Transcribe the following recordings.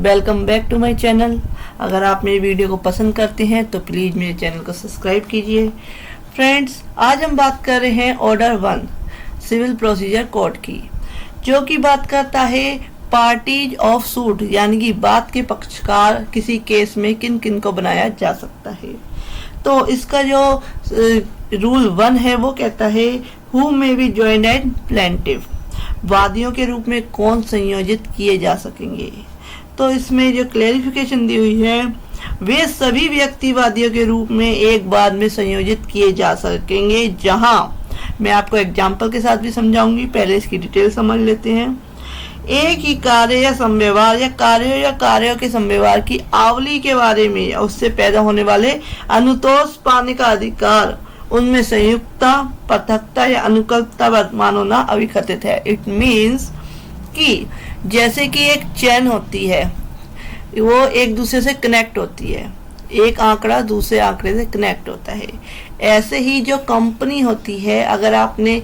Welcome back to my channel. अगर आप मेरी वीडियो को पसंद करते हैं तो प्लीज़ मेरे चैनल को सब्सक्राइब कीजिए। फ्रेंड्स, आज हम बात कर रहे हैं ऑर्डर 1 सिविल प्रोसीजर कोड की, जो कि बात करता है पार्टीज ऑफ सूट, यानी कि बात के पक्षकार किसी केस में किन किन को बनाया जा सकता है। तो इसका जो रूल 1 है वो कहता है who may be joined as plaintiff, वादियों के रूप में कौन संयोजित किए जा सकेंगे। तो इसमें जो क्लेरिफिकेशन दी हुई है, वे सभी व्यक्ति वादियों के रूप में एक बाद में संयोजित किए जा सकेंगे, जहां मैं आपको एग्जाम्पल के साथ भी समझाऊंगी। पहले इसकी डिटेल समझ लेते हैं। एक ही कार्य या संव्यवहार या कार्यों के संव्यवहार की आवली के बारे में या उससे पैदा होने वाले अनुतोष पाने का अधिकार, उनमें संयुक्तता, पृथकता या अनुकल्पता वर्तमान होना अविकथित है। इट मीन्स कि जैसे कि एक चेन होती है, वो एक दूसरे से कनेक्ट होती है, एक आंकड़ा दूसरे आंकड़े से कनेक्ट होता है। ऐसे ही जो कंपनी होती है, अगर आपने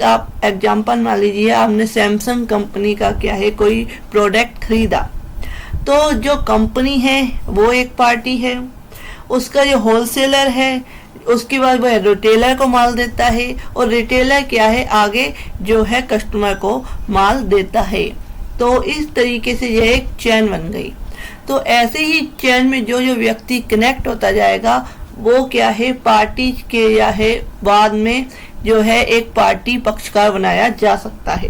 आप एग्जांपल मान लीजिए, आपने सैमसंग कंपनी का क्या है कोई प्रोडक्ट खरीदा, तो जो कंपनी है वो एक पार्टी है, उसका जो होलसेलर है उसके बाद वह रिटेलर को माल देता है, और रिटेलर क्या है आगे जो है कस्टमर को माल देता है। तो इस तरीके से यह एक चेन बन गई। तो ऐसे ही चेन में जो जो व्यक्ति कनेक्ट होता जाएगा वो क्या है पार्टी के या है बाद में जो है एक पार्टी पक्षकार बनाया जा सकता है।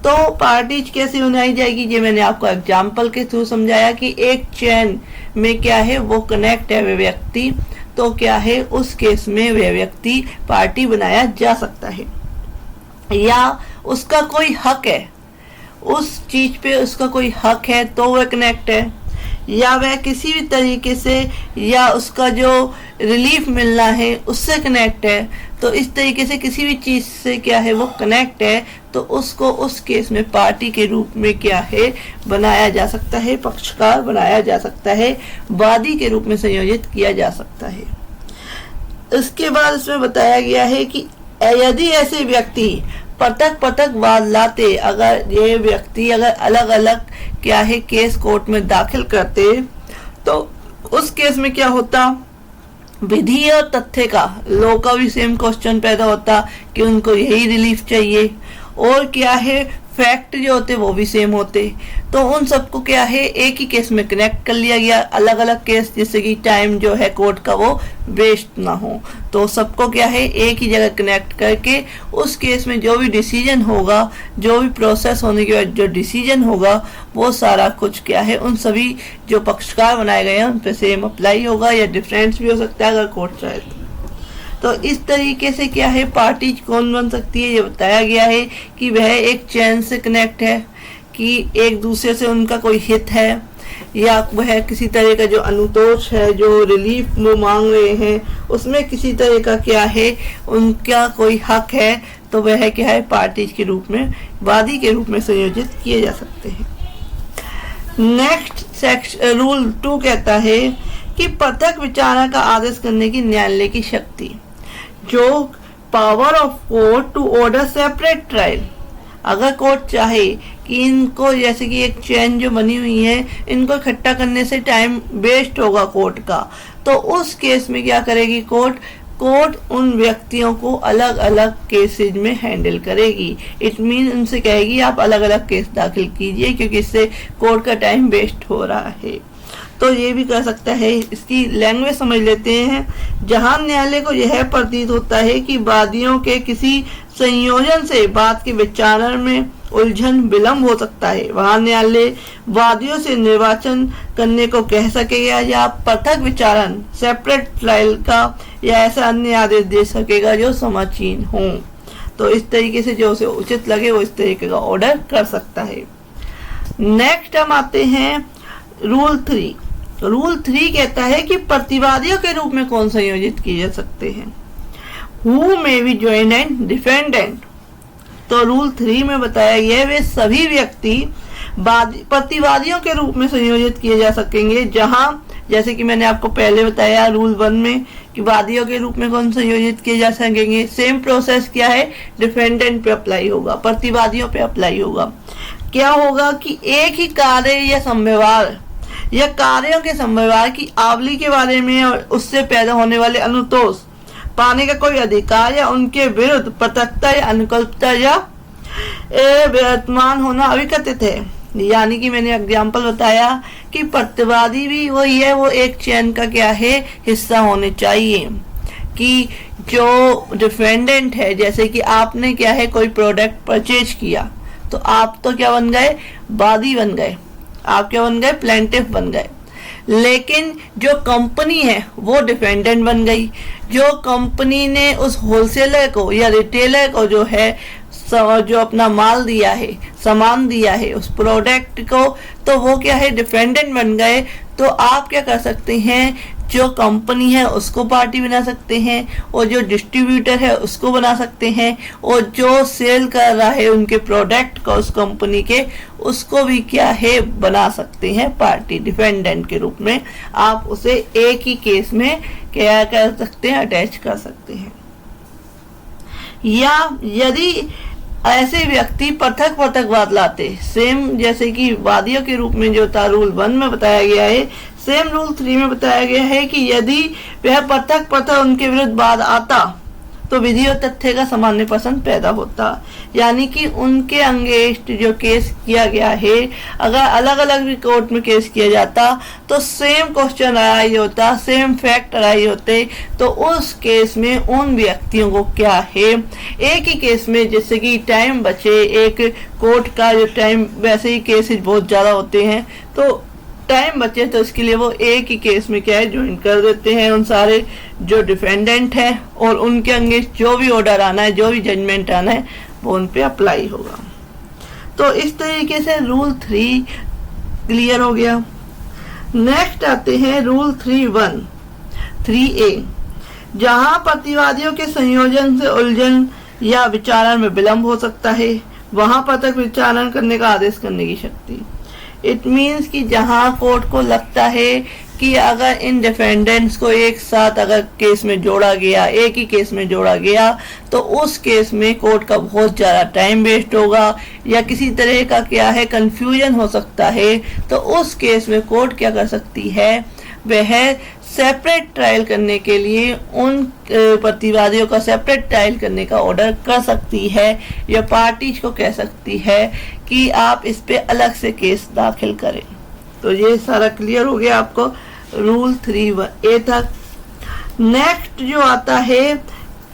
तो पार्टीज कैसे बनाई जाएगी, ये मैंने आपको एग्जाम्पल के थ्रू समझाया कि एक चेन में क्या है वो कनेक्ट है वे व्यक्ति, तो क्या है उस केस में वह व्यक्ति पार्टी बनाया जा सकता है। या उसका कोई हक है, उस चीज पे उसका कोई हक है तो वह कनेक्ट है, या वह किसी भी तरीके से या उसका जो रिलीफ मिलना है उससे कनेक्ट है। तो इस तरीके से किसी भी चीज से क्या है वो कनेक्ट है, तो उसको उस केस में पार्टी के रूप में क्या है बनाया जा सकता है, पक्षकार बनाया जा सकता है, वादी के रूप में संयोजित किया जा सकता है। इसके बाद इसमें बताया गया है कि यदि ऐसे व्यक्ति पृथक वाद लाते, अगर ये व्यक्ति अगर अलग अलग क्या है केस कोर्ट में दाखिल करते, तो उस केस में क्या होता, विधि और तथ्य का लॉ का भी सेम क्वेश्चन पैदा होता कि उनको यही रिलीफ चाहिए, और क्या है फैक्ट जो होते वो भी सेम होते। तो उन सबको क्या है एक ही केस में कनेक्ट कर लिया गया, अलग अलग केस, जिससे कि टाइम जो है कोर्ट का वो वेस्ट ना हो। तो सबको क्या है एक ही जगह कनेक्ट करके उस केस में जो भी डिसीजन होगा, जो भी प्रोसेस होने के बाद जो डिसीजन होगा, वो सारा कुछ क्या है उन सभी जो पक्षकार बनाए गए हैं उन पर सेम अप्लाई होगा, या डिफरेंस भी हो सकता है अगर कोर्ट चाहे तो। इस तरीके से क्या है पार्टीज कौन बन सकती है, ये बताया गया है कि वह एक चैन से कनेक्ट है, कि एक दूसरे से उनका कोई हित है, या वह किसी तरह का जो अनुतोष है, जो रिलीफ वो मांग रहे हैं उसमें किसी तरह का क्या है उनका कोई हक है, तो वह क्या है पार्टीज के रूप में, वादी के रूप में संयोजित किए जा सकते हैं। नेक्स्ट सेक्शन रूल 2 कहता है कि पृथक विचारणा का आदेश करने की न्यायालय की शक्ति, जो power of court to order separate trial. अगर कोर्ट चाहे कि इनको, जैसे कि एक चेन जो बनी हुई है, इनको इकट्ठा करने से टाइम वेस्ट होगा कोर्ट का, तो उस केस में क्या करेगी कोर्ट उन व्यक्तियों को अलग अलग केसेज में हैंडल करेगी। इट मीन उनसे कहेगी आप अलग अलग केस दाखिल कीजिए, क्योंकि इससे कोर्ट का टाइम वेस्ट हो रहा है। तो ये भी कर सकता है। इसकी लैंग्वेज समझ लेते हैं। जहां न्यायालय को यह प्रतीत होता है कि वादियों के किसी संयोजन से बात के विचारण में उलझन विलंब हो सकता है, वहां न्यायालय वादियों से निर्वाचन करने को कह सकेगा, या पृथक विचारण सेपरेट ट्रायल का या ऐसा अन्य आदेश दे सकेगा जो समाचीन हो। तो इस तरीके से जो उसे उचित लगे वो इस तरीके का ऑर्डर कर सकता है। नेक्स्ट हम आते हैं रूल 3। रूल 3 कहता है कि प्रतिवादियों के रूप में कौन संयोजित किए जा सकते हैं, who may be joined and defendant. तो रूल 3 में बताया गया है वे सभी व्यक्ति प्रतिवादियों के रूप में संयोजित किए जा सकेंगे, जहां जैसे कि मैंने आपको पहले बताया रूल 1 में कि वादियों के रूप में कौन संयोजित किए जा सकेंगे। सेम प्रोसेस क्या है डिफेंडेंट पे अप्लाई होगा, प्रतिवादियों पे अप्लाई होगा। क्या होगा कि एक ही कार्य या समव्यवहार या कार्यों के समव्यवहार की आवली के बारे में और उससे पैदा होने वाले अनुतोष पाने का कोई अधिकार या उनके विरुद्ध प्रत्यक्षता या अनुकल्पता या वर्तमान होना अविकथित है। यानी कि मैंने एग्जाम्पल बताया कि प्रतिवादी भी वही है, वो एक चैन का क्या है, हिस्सा होने चाहिए। कि जो डिफेंडेंट है, जैसे कि आपने क्या है कोई प्रोडक्ट परचेज किया, तो आप तो क्या बन गए, वादी बन गए, आप क्या बन गए, प्लेंटिफ बन गए। लेकिन जो कंपनी है वो डिफेंडेंट बन गई। जो कंपनी ने उस होलसेलर को या रिटेलर को जो है जो अपना माल दिया है, सामान दिया है, उस प्रोडक्ट को, तो वो क्या है, डिफेंडेंट बन गए। तो आप क्या कर सकते हैं, जो कंपनी है उसको पार्टी बना सकते हैं, और जो डिस्ट्रीब्यूटर है उसको बना सकते हैं, और जो सेल कर रहा है उनके प्रोडक्ट को उस कंपनी के, उसको भी क्या है, बना सकते हैं पार्टी डिफेंडेंट के रूप में। आप उसे एक ही केस में क्या कर सकते हैं, अटैच कर सकते हैं। या यदि ऐसे व्यक्ति पृथक पृथक वाद लाते, सेम जैसे कि वादियों के रूप में जो था रूल 1 में बताया गया है, सेम रूल 3 में बताया गया है कि यदि वह पृथक पृथक उनके विरुद्ध वाद आता तो विधि और तथ्य का सामान्य पसंद पैदा होता। यानी कि उनके अगेंस्ट जो केस किया गया है, अगर अलग अलग भी कोर्ट में केस किया जाता तो सेम क्वेश्चन अराइज होता, सेम फैक्ट अराइज होते, तो उस केस में उन व्यक्तियों को क्या है, एक ही केस में, जैसे कि टाइम बचे, एक कोर्ट का जो टाइम, वैसे ही केसेस बहुत ज़्यादा होते हैं, तो टाइम बचे तो इसके लिए वो एक ही केस में क्या है, ज्वाइन कर देते हैं उन सारे जो डिफेंडेंट हैं, और उनके अगेंस्ट जो भी ऑर्डर आना है, जो भी जजमेंट आना है, वो उन पे अप्लाई होगा। तो इस तरीके से रूल 3 क्लियर हो गया। नेक्स्ट आते हैं रूल 3A, जहां प्रतिवादियों के संयोजन से उलझन या विचारण में विलंब हो सकता है, वहां पृथक विचारण करने का आदेश करने की शक्ति। इट मीन्स कि जहां कोर्ट को लगता है कि अगर इन डिफेंडेंट्स को एक साथ अगर केस में जोड़ा गया, एक ही केस में जोड़ा गया, तो उस केस में कोर्ट का बहुत ज़्यादा टाइम वेस्ट होगा या किसी तरह का क्या है, कंफ्यूजन हो सकता है। तो उस केस में कोर्ट क्या कर सकती है, वह सेपरेट ट्रायल करने के लिए उन प्रतिवादियों का सेपरेट ट्रायल करने का ऑर्डर कर सकती है, या पार्टीज को कह सकती है कि आप इस पे अलग से केस दाखिल करें। तो ये सारा क्लियर हो गया आपको रूल 3A तक। नेक्स्ट जो आता है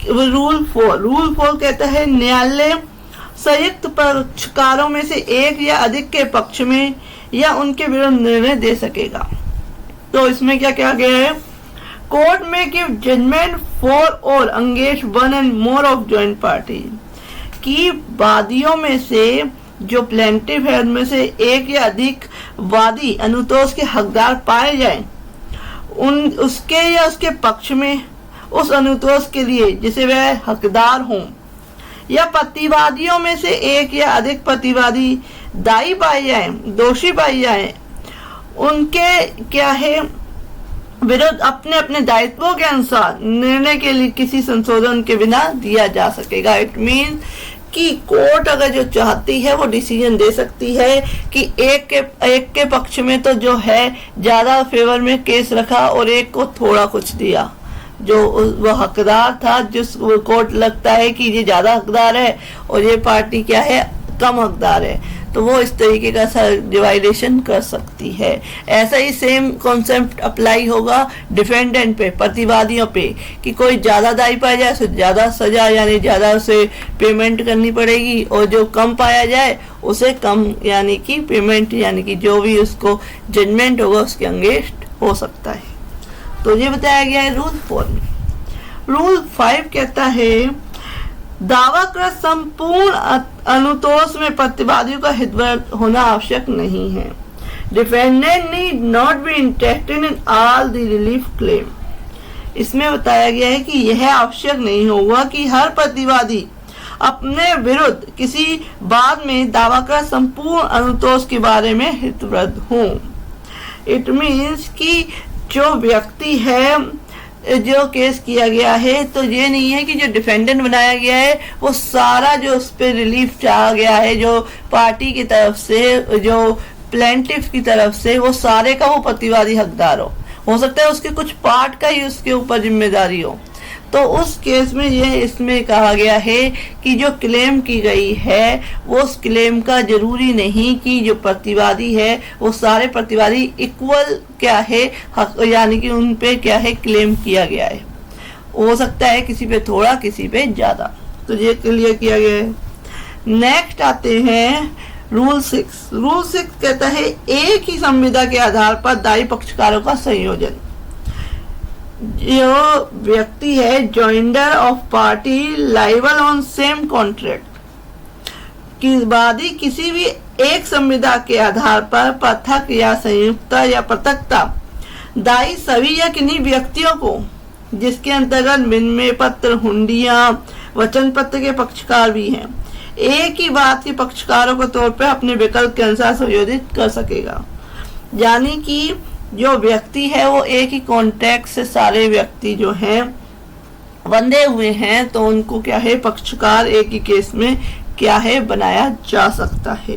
रूल 4 कहता है न्यायालय संयुक्त पक्षकारों में से एक या अधिक के पक्ष में या उनके विरुद्ध निर्णय दे सकेगा। तो इसमें क्या कहा गया है, कोर्ट में गिव जजमेंट फॉर और अंगेज 1 and more of joint party, कि वादियों में से जो प्लेंटिफ है उनमें से एक या अधिक वादी अनुतोष के हकदार पाए जाएं, उसके या उसके पक्ष में उस अनुतोष के लिए जिसे वह हकदार हों, या प्रतिवादियों में से एक या अधिक प्रतिवादी दायी पाए जाएं, दोषी पाए जाएं, उनके क्या है विरुद्ध अपने अपने दायित्वों के अनुसार निर्णय के लिए किसी संशोधन के बिना दिया जा सकेगा। इट मीन कि कोर्ट अगर जो चाहती है वो डिसीजन दे सकती है कि एक के पक्ष में तो जो है ज्यादा फेवर में केस रखा और एक को थोड़ा कुछ दिया, जो वो हकदार था, जिस कोर्ट लगता है कि ये ज्यादा हकदार है और ये पार्टी क्या है, कम हकदार है, तो वो इस तरीके का डिवाइडेशन कर सकती है। ऐसा ही सेम कॉन्सेप्ट अप्लाई होगा डिफेंडेंट पे, प्रतिवादियों पे, कि कोई ज़्यादा दायी पाया जाए उसे ज़्यादा सजा यानी ज़्यादा उसे पेमेंट करनी पड़ेगी, और जो कम पाया जाए उसे कम यानी कि पेमेंट यानी कि जो भी उसको जजमेंट होगा उसके अगेंस्ट हो सकता है। तो ये बताया गया है रूल 4 में। रूल 5 कहता है दावा कर संपूर्ण अनुतोष में प्रतिवादियों का हितवत होना आवश्यक नहीं है। Defendant need not be interested in all the relief claim. इसमें बताया गया है कि यह आवश्यक नहीं होगा कि हर प्रतिवादी अपने विरुद्ध किसी बाद में दावा कर संपूर्ण अनुतोष के बारे में हितवत हो। इट मीन्स कि जो व्यक्ति है जो केस किया गया है, तो ये नहीं है कि जो डिफेंडेंट बनाया गया है वो सारा जो उस पर रिलीफ चाहा गया है, जो पार्टी की तरफ से, जो प्लेंटिफ की तरफ से, वो सारे का वो प्रतिवादी हकदार हो सकता है उसके कुछ पार्ट का ही उसके ऊपर जिम्मेदारी हो। तो उस केस में ये इसमें कहा गया है कि जो क्लेम की गई है वो उस क्लेम का जरूरी नहीं कि जो प्रतिवादी है वो सारे प्रतिवादी इक्वल क्या है यानी कि उन पे क्या है क्लेम किया गया है। हो सकता है किसी पे थोड़ा किसी पे ज़्यादा। तो ये क्लियर किया गया है। नेक्स्ट आते हैं रूल 6। रूल 6 कहता है एक ही संविदा के आधार पर दायी पक्षकारों का संयोजन। जो व्यक्ति है joinder of party liable on same contract की वादी किसी भी एक संविदा के आधार पर पृथक या संयुक्त या पृथकता दायी सभी या किन्हीं व्यक्तियों को जिसके अंतर्गत विनिमय पत्र, हुंडियां, वचन पत्र के पक्षकार भी हैं, एक ही बात के पक्षकारों के तौर पर अपने विकल्प के अनुसार संयोजित कर सकेगा। यानी कि जो व्यक्ति है वो एक ही कॉन्ट्रैक्ट से सारे व्यक्ति जो हैं बंधे हुए हैं, तो उनको क्या है पक्षकार एक ही केस में क्या है बनाया जा सकता है।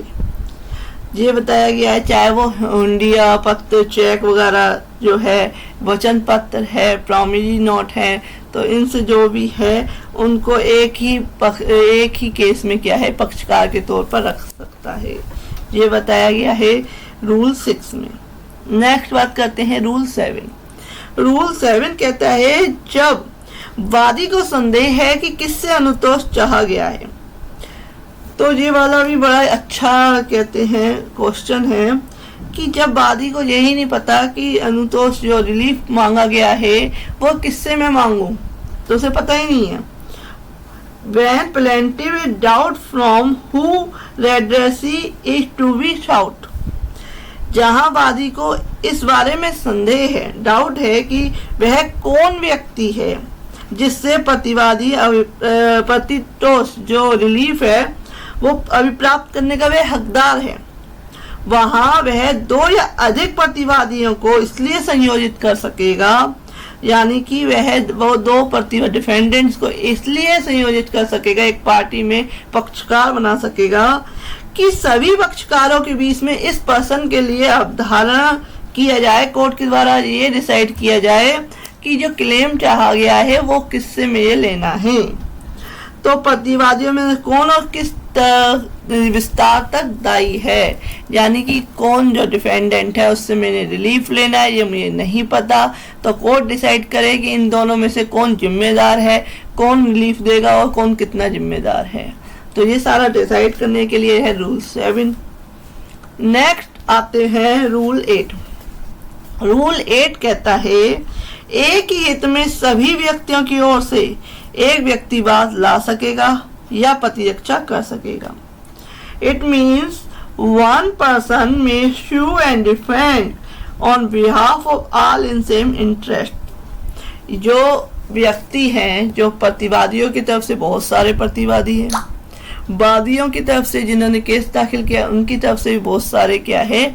ये बताया गया है चाहे वो हुंडिया पत्र, चेक वगैरह जो है, वचन पत्र है, प्रॉमिसरी नोट है, तो इनसे जो भी है उनको एक ही केस में क्या है पक्षकार के तौर पर रख सकता है। ये बताया गया है रूल 6 में। नेक्स्ट बात करते हैं रूल 7। रूल 7 कहता है जब वादी को संदेह है कि किससे अनुतोष चाहा गया है, तो ये वाला भी बड़ा अच्छा कहते हैं क्वेश्चन है कि जब वादी को यही नहीं पता कि अनुतोष जो रिलीफ मांगा गया है वो किससे मैं मांगू, तो उसे पता ही नहीं है। When plaintiff is doubt from who redressee is to be sought, जहां वादी को इस बारे में संदेह है, डाउट है कि वह कौन व्यक्ति है जिससे प्रतिवादी प्रतितोष जो रिलीफ है वो अभिप्राप्त करने का वह हकदार है, वहां वह 2 या अधिक प्रतिवादियों को इसलिए संयोजित कर सकेगा, यानी कि वो 2 डिफेंडेंट्स को इसलिए संयोजित कर सकेगा, एक पार्टी में पक्षकार बना सकेगा कि सभी पक्षकारों के बीच में इस पर्सन के लिए अवधारणा किया जाए, कोर्ट के द्वारा ये डिसाइड किया जाए कि जो क्लेम चाहा गया है वो किससे में लेना है। तो प्रतिवादियों में कौन और किस विस्तार तक दायी है, यानी कि कौन जो डिफेंडेंट है उससे मैंने रिलीफ लेना है ये मुझे नहीं पता, तो कोर्ट डिसाइड करे कि इन दोनों में से कौन जिम्मेदार है, कौन रिलीफ देगा और कौन कितना जिम्मेदार है। तो ये सारा डिसाइड करने के लिए है रूल 7। नेक्स्ट आते हैं रूल 8। रूल 8 कहता है एक ही हित में सभी व्यक्तियों की ओर से एक व्यक्ति वाद ला सकेगा या प्रतिरक्षा कर सकेगा। इट मीन्स वन पर्सन में sue and defend on behalf of all in same interest। जो व्यक्ति हैं, जो प्रतिवादियों की तरफ से बहुत सारे प्रतिवादी हैं, वादियों की तरफ से जिन्होंने केस दाखिल किया उनकी तरफ से भी बहुत सारे क्या है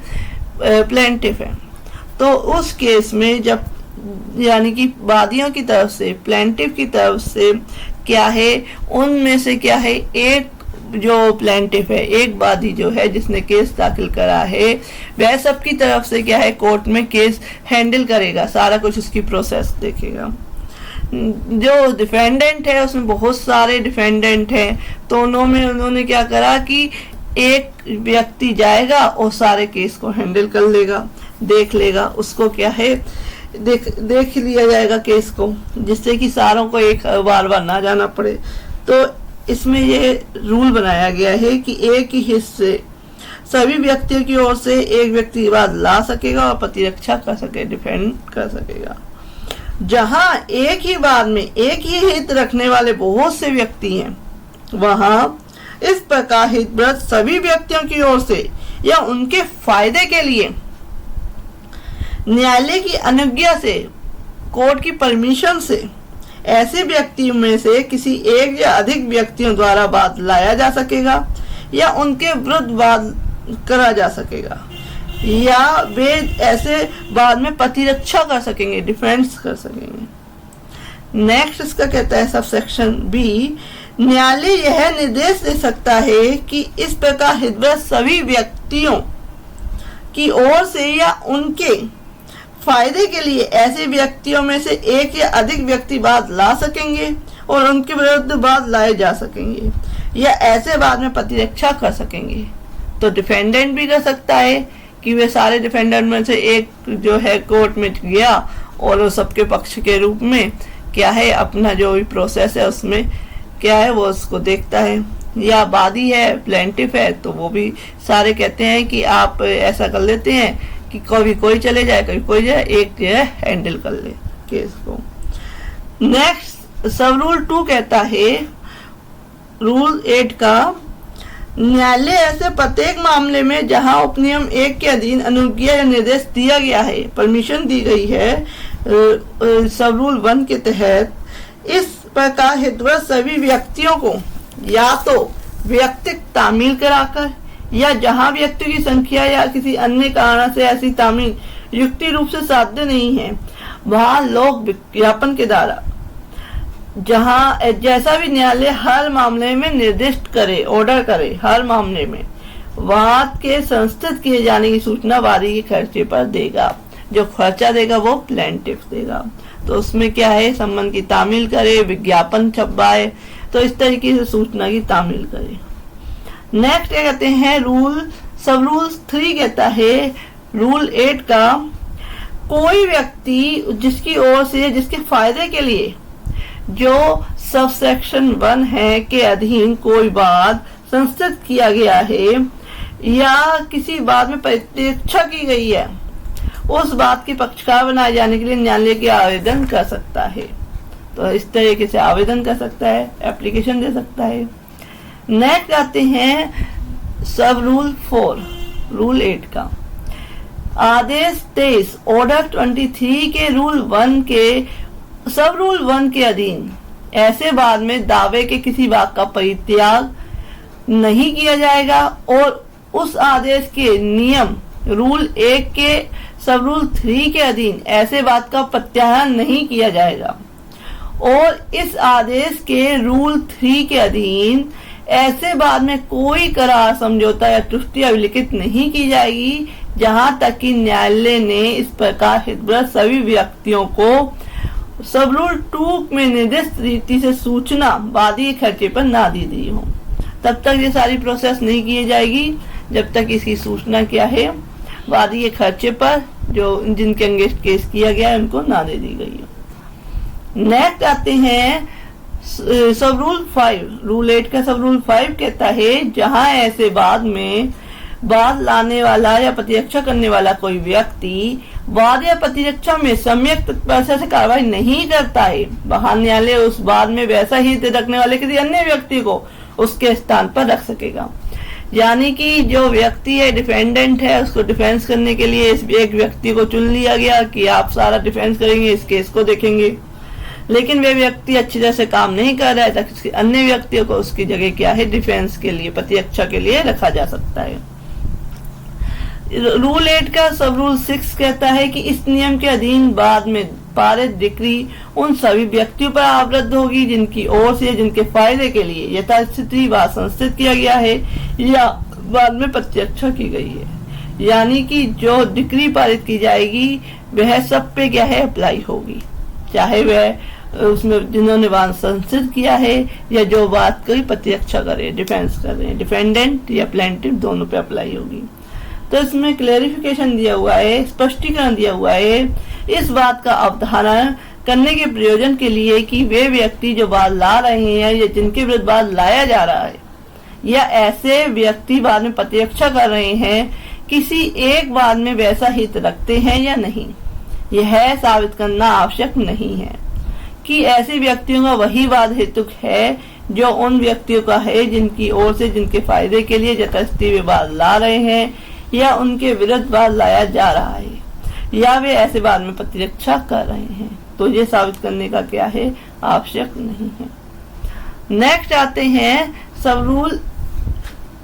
प्लेंटिफ हैं, तो उस केस में जब यानी कि वादियों की तरफ से प्लेंटिफ की तरफ से क्या है उनमें से क्या है एक जो प्लेंटिफ है, एक वादी जो है जिसने केस दाखिल करा है, वह सबकी तरफ से क्या है कोर्ट में केस हैंडल करेगा, सारा कुछ उसकी प्रोसेस देखेगा। जो डिफेंडेंट है उसमें बहुत सारे डिफेंडेंट हैं, तो उन्होंने क्या करा कि एक व्यक्ति जाएगा और सारे केस को हैंडल कर लेगा, देख लेगा, उसको क्या है देख लिया जाएगा केस को, जिससे कि सारों को एक बार ना जाना पड़े। तो इसमें ये रूल बनाया गया है कि एक ही हिस्से सभी व्यक्तियों की ओर से एक व्यक्ति वाद ला सकेगा और प्रतिरक्षा कर सके, डिफेंड कर सकेगा। जहां एक ही बार में एक ही हित रखने वाले बहुत से व्यक्ति हैं, वहां इस प्रकार हितव्रत सभी व्यक्तियों की ओर से या उनके फायदे के लिए न्यायालय की अनुज्ञा से, कोर्ट की परमिशन से ऐसे व्यक्तियों में से किसी एक या अधिक व्यक्तियों द्वारा वाद लाया जा सकेगा या उनके विरुद्ध वाद करा जा सकेगा, या वे ऐसे बाद में प्रतिरक्षा कर सकेंगे, डिफेंस कर सकेंगे। नेक्स्ट इसका कहता है सबसेक्शन बी, न्यायालय यह निर्देश दे सकता है कि इस प्रकार हितग्रस्त सभी व्यक्तियों की ओर से या उनके फायदे के लिए ऐसे व्यक्तियों में से एक या अधिक व्यक्ति वाद ला सकेंगे और उनके विरुद्ध वाद लाए जा सकेंगे या ऐसे वाद में प्रतिरक्षा कर सकेंगे। तो डिफेंडेंट भी कर सकता है कि वे सारे डिफेंडेंट में से एक जो है कोर्ट में गया और वो सबके पक्ष के रूप में क्या है अपना जो भी प्रोसेस है उसमें क्या है वो उसको देखता है, या वादी है प्लेंटिफ है तो वो भी सारे कहते हैं कि आप ऐसा कर लेते हैं कि कभी कोई चले जाए कभी कोई जाए, एक जो है हैंडल कर ले केस को। नेक्स्ट सब रूल 2 कहता है, रूल 8 का, न्यायालय ऐसे प्रत्येक मामले में जहां उपनियम 1 के अधीन अनुज्ञा या निर्देश दिया गया है, परमिशन दी गई है सब रूल 1 के तहत, इस प्रकार हितग्रस्त सभी व्यक्तियों को या तो व्यक्तिगत तामील कराकर या जहां व्यक्तियों की संख्या या किसी अन्य कारण से ऐसी तामील युक्ति रूप से साध्य नहीं है वहां लोक विज्ञापन के द्वारा जहां जैसा भी न्यायालय हर मामले में निर्दिष्ट करे, ऑर्डर करे, हर मामले में वाद के संस्थित किए जाने की सूचना वादी के खर्चे पर देगा। जो खर्चा देगा वो प्लेंटिफ देगा। तो उसमें क्या है, संबंध की तामील करे, विज्ञापन छपवाए, तो इस तरीके से सूचना की तामील करे। नेक्स्ट क्या कहते हैं, सब रूल 3 कहता है, रूल 8 का, कोई व्यक्ति जिसकी ओर से जिसके फायदे के लिए जो सबसेक्शन 1 है के अधीन कोई वाद संस्थित किया गया है या किसी बात में प्रतीक्षा की गई है, उस बात के पक्षकार बनाए जाने के लिए न्यायालय के आवेदन कर सकता है। तो इस तरीके से आवेदन कर सकता है, एप्लीकेशन दे सकता है। नेक्स्ट आते हैं सब रूल 4, रूल 8 का, आदेश 23 ऑर्डर 23 के रूल 1 के सब रूल 1 के अधीन ऐसे बाद में दावे के किसी वाक का परित्याग नहीं किया जाएगा और उस आदेश के नियम रूल 1 के सब रूल 3 के अधीन ऐसे बात का प्रत्याहार नहीं किया जाएगा और इस आदेश के रूल 3 के अधीन ऐसे बाद में कोई करार, समझौता या त्रुटि अभिलिखित नहीं की जाएगी जहां तक कि न्यायालय ने इस प्रकार हितग्रस्त सभी व्यक्तियों को सब रूल 2 में निर्दिष्ट रीति से सूचना वादी खर्चे पर ना दी हो। तब तक ये सारी प्रोसेस नहीं की जाएगी जब तक इसकी सूचना क्या है, वादी के खर्चे पर जो जिनके अगेंस्ट केस किया गया है उनको ना दे दी गई है। नेक्स्ट आते हैं सब रूल 5, रूल 8 का सब रूल 5 कहता है, जहां ऐसे बाद में वाद लाने वाला या प्रतिरक्षा करने वाला कोई व्यक्ति वाद या प्रतिरक्षा में सम्यक तत्परता से कार्रवाई नहीं करता है, वहां न्यायालय उस वाद में वैसा ही रखने वाले किसी अन्य व्यक्ति को उसके स्थान पर रख सकेगा। यानी कि जो व्यक्ति है, डिफेंडेंट है, उसको डिफेंस करने के लिए इस एक व्यक्ति को चुन लिया गया कि आप सारा डिफेंस करेंगे, इस केस को देखेंगे, लेकिन वे व्यक्ति अच्छी तरह से काम नहीं कर रहा है तो किसी अन्य व्यक्तियों को उसकी जगह क्या है, डिफेंस के लिए, प्रतिरक्षा के लिए रखा जा सकता है। रूल 8 का सब रूल 6 कहता है कि इस नियम के अधीन बाद में पारित डिक्री उन सभी व्यक्तियों पर आवृत्त होगी जिनकी ओर से जिनके फायदे के लिए यथास्थिति वाद संस्थित किया गया है या बाद में प्रत्यक्षा की गई है। यानी कि जो डिक्री पारित की जाएगी वह सब पे क्या है, अप्लाई होगी, चाहे वह उसमें जिन्होंने वाद संस्थित किया है या जो बात कोई प्रत्यक्षा करे, डिफेंस कर रहे हैं, डिफेंडेंट या प्लेंटिफ, दोनों पे अप्लाई होगी। तो इसमें क्लेरिफिकेशन दिया हुआ है, स्पष्टीकरण दिया हुआ है इस बात का अवधारण करने के प्रयोजन के लिए कि वे व्यक्ति जो वाद ला रहे हैं या जिनके विरुद्ध वाद लाया जा रहा है या ऐसे व्यक्ति बाद में प्रतिरक्षा कर रहे हैं किसी एक वाद में वैसा हित रखते हैं या नहीं, यह साबित करना आवश्यक नहीं है कि ऐसे व्यक्तियों का वही वाद हेतुक है जो उन व्यक्तियों का है जिनकी ओर से जिनके फायदे के लिए जबरदस्ती वे वाद ला रहे हैं या उनके विरुद्ध वाद लाया जा रहा है या वे ऐसे वाद में प्रतिरक्षा कर रहे हैं। तो ये साबित करने का क्या है, आवश्यक नहीं है। नेक्स्ट आते हैं सब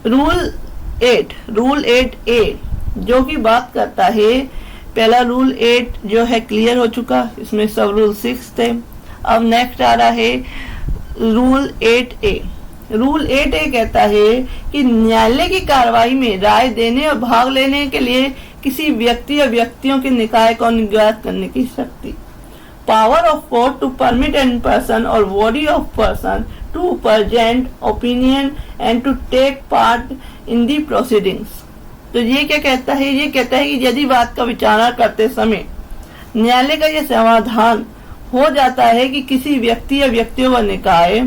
रूल 8, रूल 8A जो कि बात करता है, पहला रूल 8 जो है क्लियर हो चुका, इसमें सब रूल 6 थे। अब नेक्स्ट आ रहा है रूल 8A। रूल 8A कहता है कि न्यायालय की कार्रवाई में राय देने और भाग लेने के लिए किसी व्यक्ति या व्यक्तियों के निकाय को अनुज्ञात करने की शक्ति। Power of court to permit an person or body of person to present opinion and to take part in the proceedings. तो ये क्या कहता है? ये कहता है कि यदि बात का विचारणा करते समय न्यायालय का यह समाधान हो जाता है कि किसी व्यक्ति या व्यक्तियों का निकाय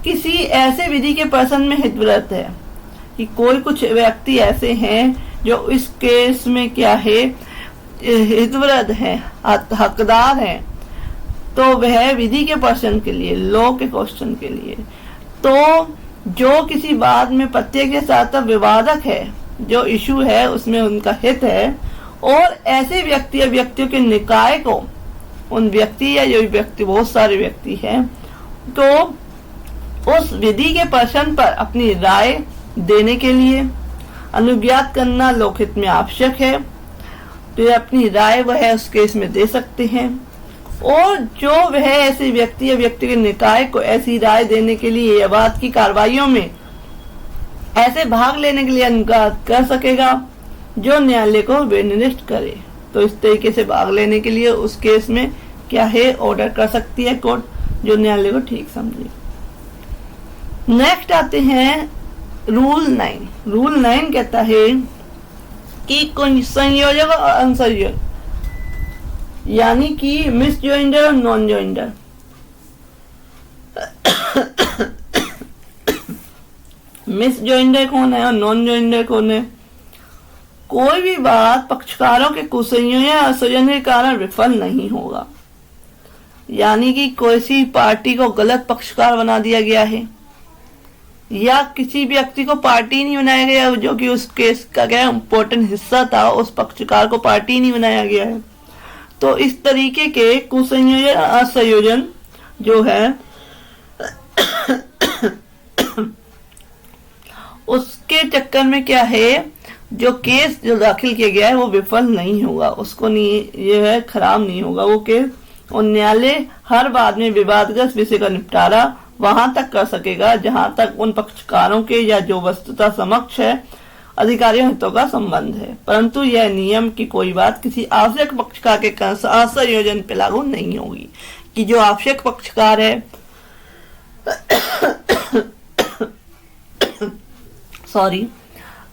किसी ऐसे विधि के पर्सन में हितवृत है, कि कोई कुछ व्यक्ति ऐसे हैं जो इस केस में क्या है, हितवृत है, हकदार है, तो वह विधि के पर्सन के लिए, लॉ के क्वेश्चन के लिए, तो जो किसी बात में प्रत्येक के साथ विवादक है, जो इशू है उसमें उनका हित है, और ऐसे व्यक्ति या व्यक्तियों के निकाय को, उन व्यक्ति या जो व्यक्ति, बहुत सारे व्यक्ति हैं, तो उस विधि के पर्सन पर अपनी राय देने के लिए अनुज्ञात करना लोकहित में आवश्यक है। तो अपनी राय वह उस केस में दे सकते हैं, और जो वह ऐसे व्यक्ति या व्यक्ति के निकाय को ऐसी राय देने के लिए या बात की कार्रवाइयों में ऐसे भाग लेने के लिए अनुज्ञात कर सकेगा जो न्यायालय को विनिर्दिष्ट करे। तो इस तरीके से भाग लेने के लिए उस केस में क्या है, ऑर्डर कर सकती है कोर्ट, जो न्यायालय को ठीक समझे। नेक्स्ट आते हैं रूल 9। रूल 9 कहता है कि कोई संयोजक और अनसंयोजक, यानी कि मिस जॉइंडर और नॉन जॉइंडर, मिस जॉइंडर कौन है और नॉन जॉइंडर कौन है? कोई भी बात पक्षकारों के कुसंयोजन या असंयोजन के कारण विफल नहीं होगा, यानी कि किसी पार्टी को गलत पक्षकार बना दिया गया है, या किसी व्यक्ति को पार्टी नहीं बनाया गया जो कि उस केस का क्या इम्पोर्टेंट हिस्सा था, उस पक्षकार को पार्टी नहीं बनाया गया है। तो इस तरीके के कुसंयोजन असंयोजन जो है उसके चक्कर में क्या है, जो केस जो दाखिल किया गया है वो विफल नहीं होगा, उसको नहीं, ये है खराब नहीं होगा वो केस, और न्यायालय हर बात में विवादग्रस्त विषय का निपटारा वहां तक कर सकेगा जहां तक उन पक्षकारों के या जो वस्तुतः समक्ष है अधिकारियों हितों का संबंध है, परंतु यह नियम की कोई बात किसी आवश्यक पक्षकार के असंयोजन पे लागू नहीं होगी, कि जो आवश्यक पक्षकार है सॉरी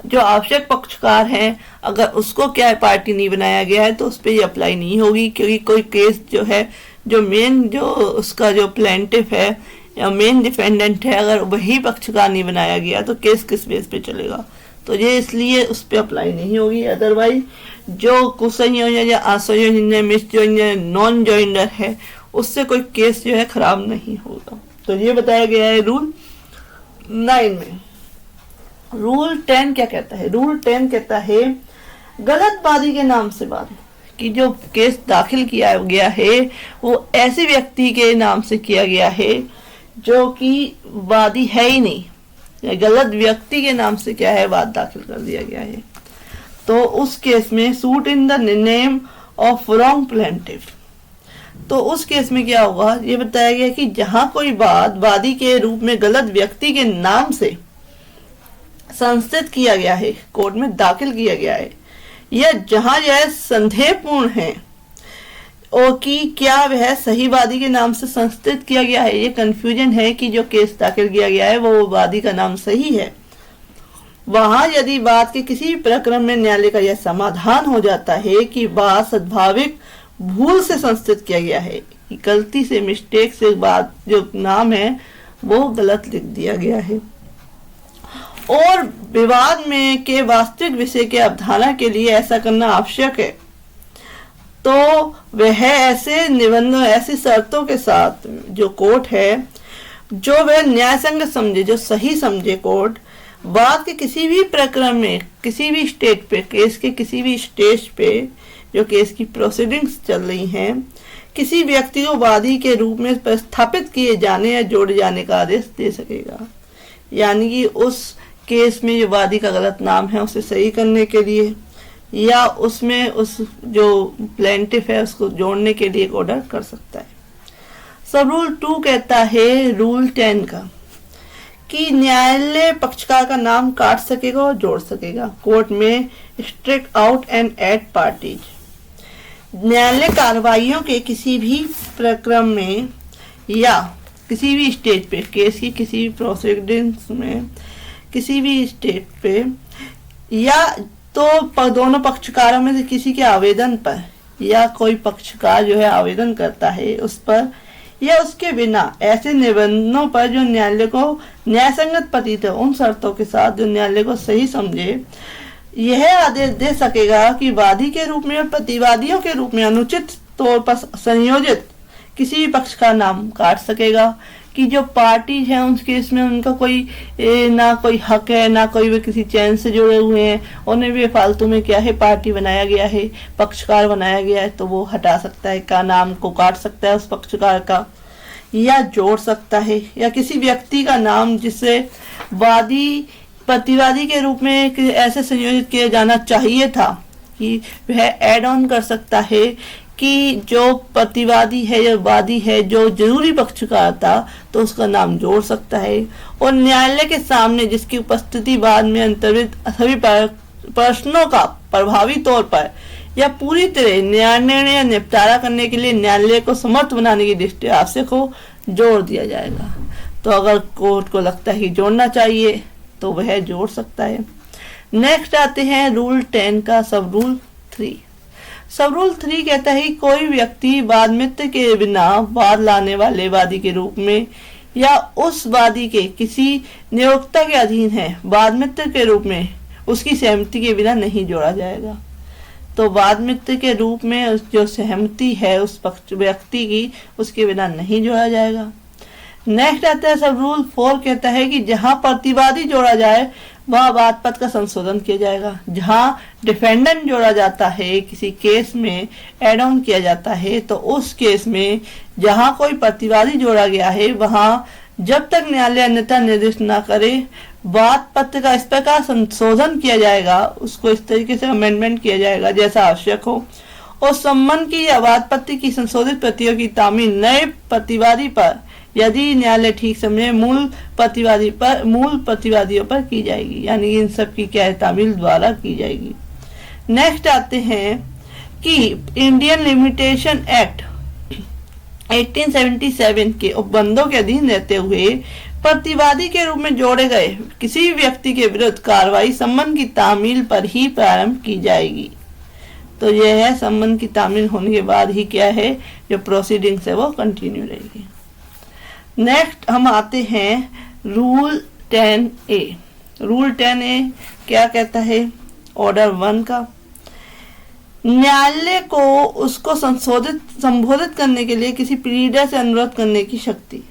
जो आवश्यक पक्षकार है, अगर उसको क्या है पार्टी नहीं बनाया गया है तो उस पर ये अप्लाई नहीं होगी, क्योंकि कोई केस जो है, जो मेन जो उसका जो प्लेंटिफ है या मेन डिफेंडेंट है, अगर वही पक्षकार नहीं बनाया गया तो केस किस बेस पे चलेगा, तो ये इसलिए उस पर अप्लाई नहीं होगी। अदरवाइज जो कुसंयोजन या असंयोजन, मिस जॉइंडर, नॉन जॉइंडर है, उससे कोई केस जो है खराब नहीं होगा। तो ये बताया गया है रूल 9 में। रूल 10 क्या कहता है? रूल 10 कहता है गलत वादी के नाम से बात, कि जो केस दाखिल किया गया है वो ऐसे व्यक्ति के नाम से किया गया है जो कि वादी है ही नहीं, गलत व्यक्ति के नाम से क्या है वाद दाखिल कर दिया गया है, तो उस केस में suit in the name of wrong plaintiff. तो उस केस में क्या होगा, ये बताया गया कि जहां कोई बात वादी के रूप में गलत व्यक्ति के नाम से संस्थित किया गया है, कोर्ट में दाखिल किया गया है, या जहां यह संदेहपूर्ण है और कि क्या वह सही वादी के नाम से संस्थित किया गया है, ये कंफ्यूजन है कि जो केस दाखिल किया गया है वो वादी का नाम सही है, वहां यदि बात के किसी भी प्रकरण में न्यायालय का यह समाधान हो जाता है कि बात सद्भाविक भूल से संस्थित किया गया है, कि गलती से, मिस्टेक से बात जो नाम है वो गलत लिख दिया गया है, और विवाद में के वास्तविक विषय के अवधारणा के लिए ऐसा करना आवश्यक है, तो वह ऐसे निबंधों, ऐसी शर्तों के साथ जो कोर्ट है, जो वह न्याय संगत समझे, जो सही समझे कोर्ट, बात के किसी भी प्रकरण में, किसी भी स्टेट पे, केस के किसी भी स्टेज पे जो केस की प्रोसीडिंग्स चल रही हैं, किसी व्यक्ति को वादी के रूप में स्थापित किए जाने या जोड़े जाने का आदेश दे सकेगा, यानी कि उस केस में जो वादी का गलत नाम है उसे सही करने के लिए, या उसमें उस जो प्लेंटिफ है उसको जोड़ने के लिए एक ऑर्डर कर सकता है। सब रूल 2 कहता है रूल 10 का कि न्यायालय पक्षकार का नाम काट सकेगा और जोड़ सकेगा। कोर्ट में strike out and add parties. न्यायालय कार्रवाइयों के किसी भी प्रक्रम में या किसी भी स्टेज पे, केस की किसी भी प्रोसीडिंग्स में किसी भी स्टेज पे, या तो दोनों पक्षकारों में से किसी के आवेदन पर, या कोई पक्षकार जो है आवेदन करता है उस पर, या उसके बिना ऐसे निबंधों पर जो न्यायालय को न्यायसंगत प्रतीत है, उन शर्तों के साथ जो न्यायालय को सही समझे, यह आदेश दे सकेगा कि वादी के रूप में और प्रतिवादियों के रूप में अनुचित तौर पर संयोजित किसी भी पक्ष का नाम काट सकेगा, कि जो पार्टी है उस केस में उनका कोई ना कोई हक है, ना कोई भी किसी चैन से जुड़े हुए हैं, उन्हें भी फालतू में क्या है पार्टी बनाया गया है, पक्षकार बनाया गया है, तो वो हटा सकता है, का नाम को काट सकता है उस पक्षकार का, या जोड़ सकता है, या किसी व्यक्ति का नाम जिसे वादी प्रतिवादी के रूप में ऐसे संयोजित किया जाना चाहिए था कि वह ऐड ऑन कर सकता है कि जो प्रतिवादी है या वादी है जो जरूरी पक्षकार था तो उसका नाम जोड़ सकता है, और न्यायालय के सामने जिसकी उपस्थिति बाद में अंतरित सभी प्रश्नों का प्रभावी तौर पर या पूरी तरह न्याय निपटारा करने के लिए न्यायालय को समर्थ बनाने की दृष्टि आवश्यक हो, जोड़ दिया जाएगा। तो अगर कोर्ट को लगता है जोड़ना चाहिए तो वह जोड़ सकता है। नेक्स्ट आते हैं रूल 10 का सब रूल 3। सब रूल 3 कहता है कोई व्यक्ति वाद मित्र के बिना वाद लाने वाले वादी के रूप में या उस वादी के किसी नियोक्ता के अधीन है वाद मित्र के रूप में उसकी सहमति के बिना नहीं जोड़ा जाएगा। तो वाद मित्र के रूप में जो सहमति है उस पक्ष व्यक्ति की, उसके बिना नहीं जोड़ा जाएगा। नेक्स्ट आता है सब रूल 4 कहता है कि जहां प्रतिवादी जोड़ा जाए वह वाद पत्र का संशोधन किया जाएगा। जहां डिफेंडेंट जोड़ा जाता है, किसी केस में एड ऑन किया जाता है, तो उस केस में जहां कोई प्रतिवादी जोड़ा गया है वहां जब तक न्यायालय अन्यथा निर्दिष्ट न करे वाद पत्र का इस प्रकार संशोधन किया जाएगा, उसको इस तरीके से अमेंडमेंट किया जाएगा जैसा आवश्यक हो, और संबंध की या वाद पत्र की संशोधित प्रतियों की तामील नए प्रतिवादी पर यदि न्यायालय ठीक समझे मूल प्रतिवादियों पर की जाएगी, यानी इन सब की क्या है तामील द्वारा की जाएगी। नेक्स्ट आते हैं कि इंडियन लिमिटेशन एक्ट 1877 के उपबंधों के अधीन रहते हुए प्रतिवादी के रूप में जोड़े गए किसी भी व्यक्ति के विरुद्ध कार्रवाई संबंध की तामील पर ही प्रारंभ की जाएगी। तो यह है संबंध की तामील होने के बाद ही क्या है जो प्रोसीडिंग्स है वो कंटिन्यू रहेगी। नेक्स्ट हम आते हैं रूल 10A। रूल 10A क्या कहता है ऑर्डर 1 का, न्यायालय को उसको संबोधित करने के लिए किसी प्लीडर से अनुरोध करने की शक्ति।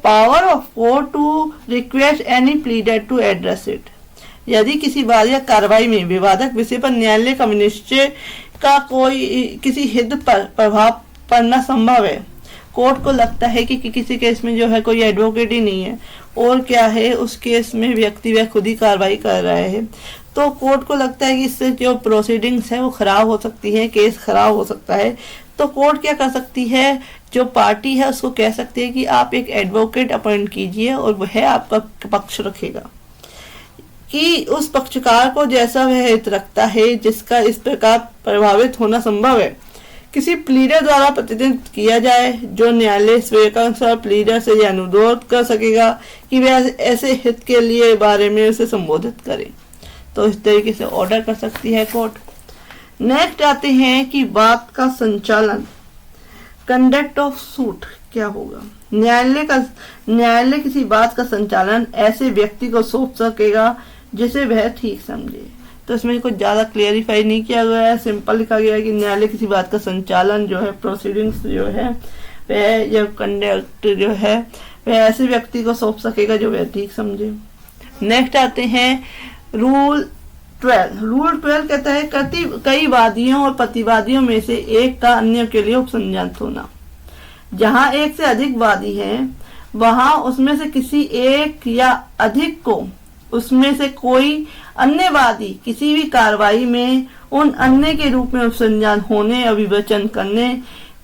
Power of court to request any pleader to address it. यदि किसी वाद या कार्रवाई में विवादक विषय पर न्यायालय का निश्चय का कोई किसी हित पर प्रभाव पड़ना संभव है, कोर्ट को लगता है कि किसी केस में जो है कोई एडवोकेट ही नहीं है और क्या है उस केस में व्यक्ति वह खुद ही कार्रवाई कर रहा है, तो कोर्ट को लगता है कि इससे जो प्रोसीडिंग्स है वो खराब हो सकती है, केस खराब हो सकता है। तो कोर्ट क्या कर सकती है, जो पार्टी है उसको कह सकती है कि आप एक एडवोकेट अपॉइंट कीजिए और वह आपका पक्ष रखेगा, कि उस पक्षकार को जैसा वह हित रखता है जिसका इस प्रकार प्रभावित होना संभव है किसी प्लीडर द्वारा प्रतिनिधित्व किया जाए, जो न्यायालय स्वेच्छानुसार प्लीडर से यह अनुरोध कर सकेगा कि वह ऐसे हित के लिए बारे में उसे संबोधित करे। तो इस तरीके से ऑर्डर कर सकती है कोर्ट। नेक्स्ट आते हैं कि बात का संचालन, कंडक्ट ऑफ सूट क्या होगा। न्यायालय किसी बात का संचालन ऐसे व्यक्ति को सौंप सकेगा जिसे वह ठीक समझे। तो इसमें कुछ ज्यादा क्लियरिफाई नहीं किया गया है, सिंपल लिखा गया है कि न्यायालय किसी बात का संचालन जो है प्रोसीडिंग्स जो है वह या कंडक्ट जो है वह ऐसे व्यक्ति को सौंप सकेगा जो वह ठीक समझे। नेक्स्ट आते हैं रूल 12। रूल 12 कहता है कई वादियों और प्रतिवादियों में से एक का अन्य के लिए उपसंजात होना। जहां एक से अधिक वादी हैं वहां उसमें से किसी एक या अधिक को उसमें से कोई अन्य वादी किसी भी कार्रवाई में उन अन्य के रूप में उपसंजात होने या विवेचन करने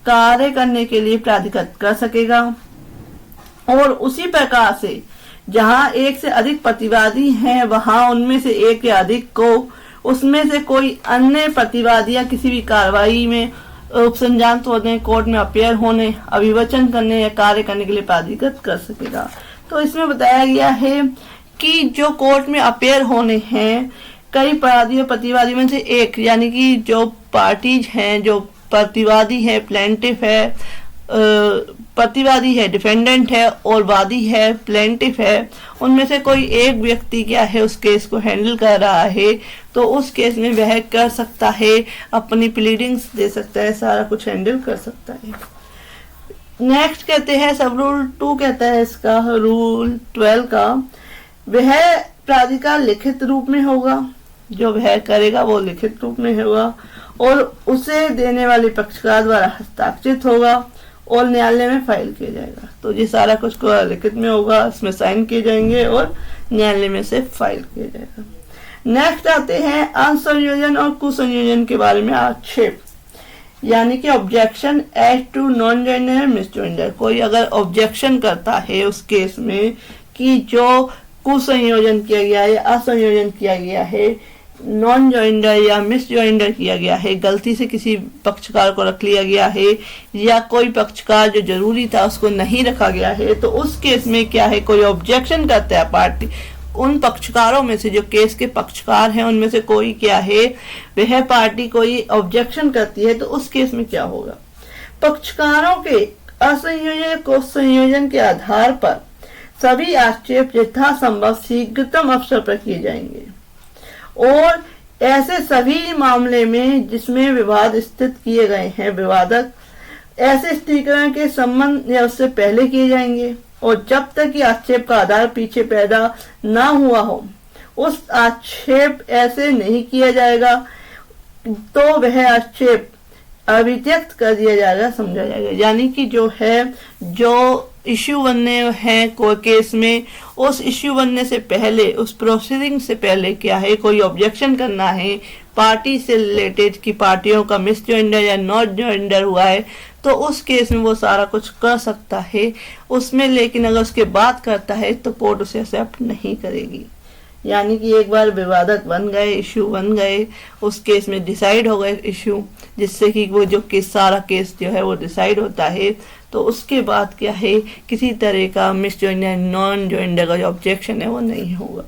कार्य करने के लिए प्राधिकृत कर सकेगा। और उसी प्रकार से जहां एक से अधिक प्रतिवादी हैं, वहां उनमें से एक या अधिक को उसमें से कोई अन्य प्रतिवादी या किसी भी कार्रवाई में उपसंजात होने, कोर्ट में अपेयर होने, अभिवचन करने या कार्य करने के लिए प्राधिकृत कर सकेगा। तो इसमें बताया गया है कि जो कोर्ट में अपेयर होने हैं, कई प्रतिवादी में से एक, यानी कि जो पार्टीज हैं, जो प्रतिवादी है, प्लेंटिफ है, प्रतिवादी है, डिफेंडेंट है, और वादी है, प्लेंटिफ है, उनमें से कोई एक व्यक्ति क्या है उस केस को हैंडल कर रहा है, तो उस केस में वह कर सकता है, अपनी प्लीडिंग्स दे सकता है, सारा कुछ हैंडल कर सकता है। नेक्स्ट कहते हैं सब रूल 2 कहता है इसका, रूल 12 का, वह प्राधिकार लिखित रूप में होगा, जो वह करेगा वो लिखित रूप में होगा और उसे देने वाले पक्षकार द्वारा हस्ताक्षरित होगा और न्यायालय में फाइल किया जाएगा। तो ये सारा कुछ लिखित में होगा, इसमें साइन किए जाएंगे और न्यायालय में से फाइल किया जाएगा। नेक्स्ट आते हैं असंयोजन और कुसंयोजन के बारे में आक्षेप, यानी कि objection as to non joinder और मिस जॉइंडर। कोई अगर ऑब्जेक्शन करता है उस केस में कि जो कुसंयोजन किया गया है या असंयोजन किया गया है, नॉन जॉइंडर या मिस जॉइंडर किया गया है, गलती से किसी पक्षकार को रख लिया गया है या कोई पक्षकार जो जरूरी था उसको नहीं रखा गया है, तो उस केस में क्या है, कोई ऑब्जेक्शन करता है पार्टी, उन पक्षकारों में से जो केस के पक्षकार हैं उनमें से कोई क्या है, वह पार्टी कोई ऑब्जेक्शन करती है, तो उस केस में क्या होगा, पक्षकारों के असंयोजन को संयोजन के आधार पर सभी आक्षेप यथासंभव शीघ्रतम अवसर पर किए जाएंगे और ऐसे सभी मामले में जिसमें विवाद स्थित किए गए हैं, विवादक ऐसे स्थिरीकरण के संबंध या उससे पहले किए जाएंगे और जब तक कि आक्षेप का आधार पीछे पैदा ना हुआ हो, उस आक्षेप ऐसे नहीं किया जाएगा तो वह आक्षेप अवित्यक्त कर दिया जाएगा, समझा जाएगा। यानी कि जो है, जो इश्यू बनने हैं कोई केस में, उस इश्यू बनने से पहले, उस प्रोसीडिंग से पहले क्या है, कोई ऑब्जेक्शन करना है पार्टी से रिलेटेड कि पार्टियों का मिस जॉइंडर या नॉट जॉइंडर हुआ है, तो उस केस में वो सारा कुछ कर सकता है उसमें। लेकिन अगर उसके बाद करता है तो कोर्ट उसे एक्सेप्ट नहीं करेगी। यानी कि एक बार विवादक बन गए, इश्यू बन गए, उस केस में डिसाइड हो गए इश्यू, जिससे कि वो जो केस, सारा केस जो है वो डिसाइड होता है, तो उसके बाद क्या है, किसी तरह का मिस जॉइंडर नॉन जॉइंडर का जो ऑब्जेक्शन है वो नहीं होगा।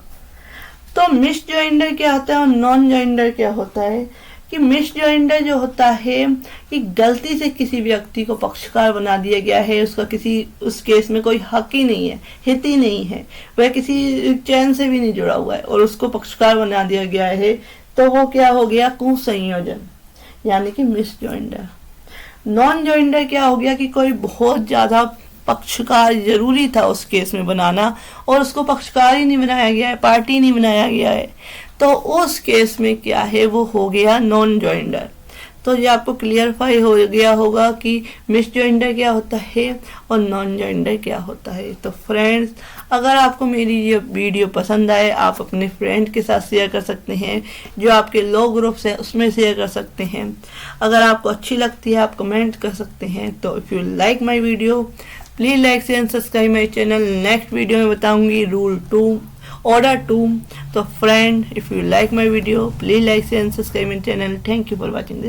तो मिस जॉइंडर क्या होता है और नॉन जॉइंडर क्या होता है, कि मिस जॉइंडर जो होता है कि गलती से किसी व्यक्ति को पक्षकार बना दिया गया है, उसका किसी उस केस में कोई हक ही नहीं है, हित ही नहीं है, वह किसी चैन से भी नहीं जुड़ा हुआ है और उसको पक्षकार बना दिया गया है, तो वो क्या हो गया, कुसंयोजन, यानी कि मिस जॉइंडर। नॉन जॉइंडर क्या हो गया कि कोई बहुत ज्यादा पक्षकार जरूरी था उस केस में बनाना और उसको पक्षकार ही नहीं बनाया गया है, पार्टी नहीं बनाया गया है, तो उस केस में क्या है, वो हो गया नॉन जॉइंडर। तो ये आपको क्लियरफाई हो गया होगा कि मिस जॉइंडर क्या होता है और नॉन जॉइंडर क्या होता है। तो फ्रेंड्स, अगर आपको मेरी ये वीडियो पसंद आए, आप अपने फ्रेंड के साथ शेयर कर सकते हैं, जो आपके लो ग्रुप्स हैं उसमें शेयर कर सकते हैं। अगर आपको अच्छी लगती है आप कमेंट कर सकते हैं। तो if you like my video please like share and subscribe my channel. Next video में बताऊंगी रूल 2 ऑर्डर 2। तो friend, if you like my video please like share and subscribe my channel. Thank you for watching this.